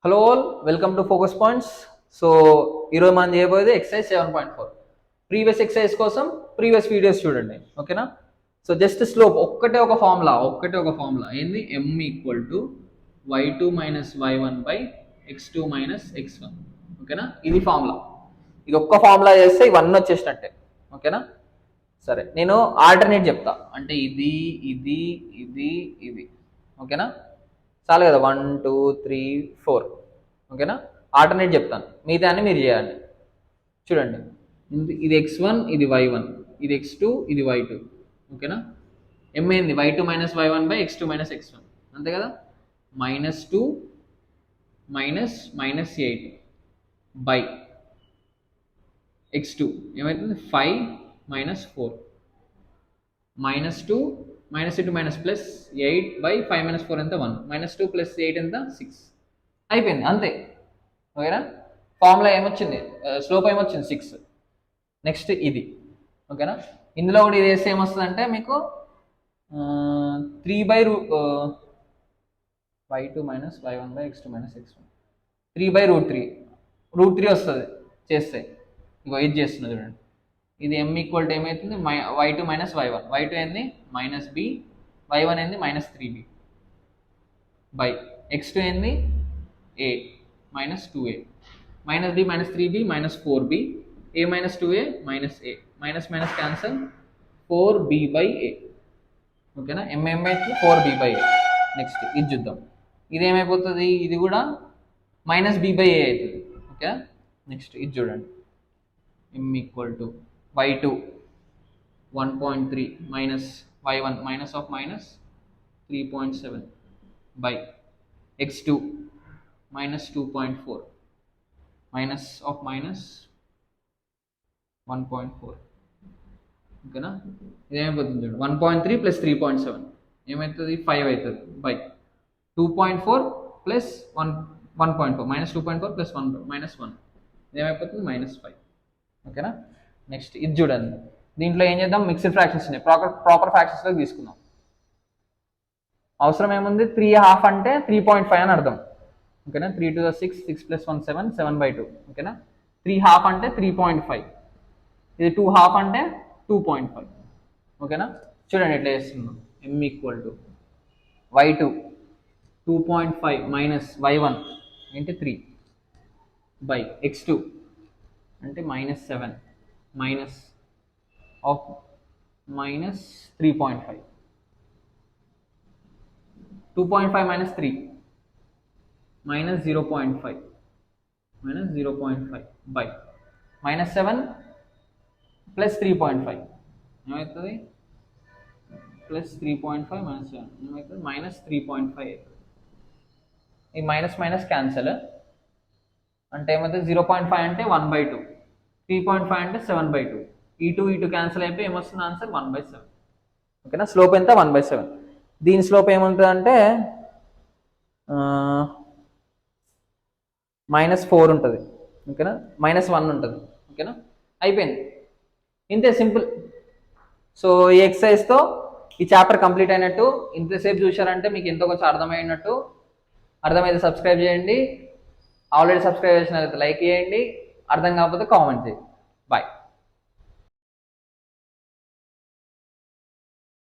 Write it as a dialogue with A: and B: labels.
A: Hello all, welcome to focus points. So ఈరోజు మనం చేయబోయేది ఎక్సర్సైజ్ 7.4. ప్రీవియస్ ఎక్సర్సైజ్ కోసం ప్రీవియస్ వీడియోస్ చూడండి, ఓకేనా. సో జస్ట్ స్లోప్ ఒక్కటే ఒక ఫార్ములా ఏంది, m equal to y2 minus y1 by x2 minus x1, ఓకేనా. ఇది ఫార్ములా, ఇది ఒక్క ఫార్ములా చేస్తే ఇవన్నీ వచ్చేసినట్టే, ఓకేనా. సరే, నేను ఆల్టర్నేట్ చెప్తా, అంటే ఇది ఇది ఇది ఇది, ఓకేనా. చాలు కదా, 1 2 3 4, ఓకేనా. ఆల్టర్నేట్ చెప్తాను, మిగతా అన్ని మీరు చేయాలి. చూడండి, ఇది x1, ఇది y1, ఇది x2, ఇది y2, ఓకేనా. m ఏంది y2 minus y1 by x2 minus x1, అంతే కదా. -2 మైనస్ 8 బై x2 ఏమవుతుంది 5 minus 4, -2 minus into minus plus 8 by 5 minus 4 ఎంత 1, -2 ప్లస్ 8 ఎంత 6, అయిపోయింది అంతే, ఓకేనా. ఫార్ములా ఏమొచ్చింది, స్లోప్ ఏమొచ్చింది 6. నెక్స్ట్ ఇది, ఓకేనా. ఇందులో కూడా ఇది వేస్తే ఏమొస్తుంది అంటే మీకు 3 by y2 minus y1 by x2 minus x1, 3 by √3 వస్తుంది చేస్తే. ఇంకో ఇది చేస్తున్నా చూడండి, ఇది m ఈక్వల్ టు ఏమవుతుంది y2 మైనస్ y1, y2 ఏంది మైనస్ b, y1 ఏంది మైనస్ 3b బై x2 ఏంది a minus 2a, minus b minus 3b minus 4b, a minus 2a minus a, minus minus cancel 4b by a, ఓకేనా. m ఏమైతుంది 4b by a. Next ఇది చూద్దాం, ఇది ఏమైపోతుంది, ఇది కూడా మైనస్ b బై a అవుతుంది, ఓకేనా. నెక్స్ట్ ఇది చూడండి, m equal to y2 1.3 minus y1 minus of minus 3.7 by x2 minus 2.4 minus of minus 1.4, ఓకేనా. ఇదేమైపోతుంది చూడండి, 1.3 ప్లస్ 3.7 ఏమవుతుంది 5 అవుతుంది by 2.4 plus 1.4 minus 2.4 plus 1 minus 1, ఇదేమైపోతుంది -5, ఓకేనా. నెక్స్ట్ ఇది చూడండి, దీంట్లో ఏం చేద్దాం, మిక్స్డ్ ఫ్రాక్షన్స్ ఉన్నాయి, ప్రాపర్ ఫ్రాక్షన్స్లోకి తీసుకుందాం. అవసరం ఏముంది, 3/2 అంటే 3.5 అని అర్థం, ఓకేనా. 3 to the 6, 6 plus 1 7, 7/2, ఓకేనా. 3/2 అంటే 3.5, ఇది 2/2 అంటే 2.5, ఓకేనా. చూడండి ఎట్లా చేస్తున్నాం, m equal to y2 2.5 minus y1 అంటే 3 బై x2 అంటే -7 minus of minus 3.5, 2.5 minus 3 minus 0.5 by -7 plus 3.5 ఏమవుతుంది ప్లస్ 3.5 మైనస్ 7 ఏమవుతుంది -3.5 అవుతుంది. ఈ మైనస్ మైనస్ క్యాన్సల్ అంటే ఏమవుతుంది 0.5 అంటే 1/2, 3.5 అంటే 7/2, ఈ 2 క్యాన్సిల్ అయిపోయి ఏమొస్తుంది ఆన్సర్ 1/7, ఓకేనా. స్లోప్ ఎంత 1/7. దీని స్లోప్ ఏముంటుంది అంటే -4 ఉంటుంది, ఓకేనా, -1 ఉంటుంది, ఓకేనా. అయిపోయింది, ఇంతే సింపుల్. సో ఈ ఎక్సర్సైజ్తో ఈ చాప్టర్ కంప్లీట్ అయినట్టు. ఇంతసేపు చూశారంటే మీకు ఎంతో కొంచెం అర్థమైనట్టు. అర్థమైతే సబ్స్క్రైబ్ చేయండి, ఆల్రెడీ సబ్స్క్రైబ్ చేసిన లైక్ చేయండి, అర్థం కాకపోతే కామెంట్ చేయండి.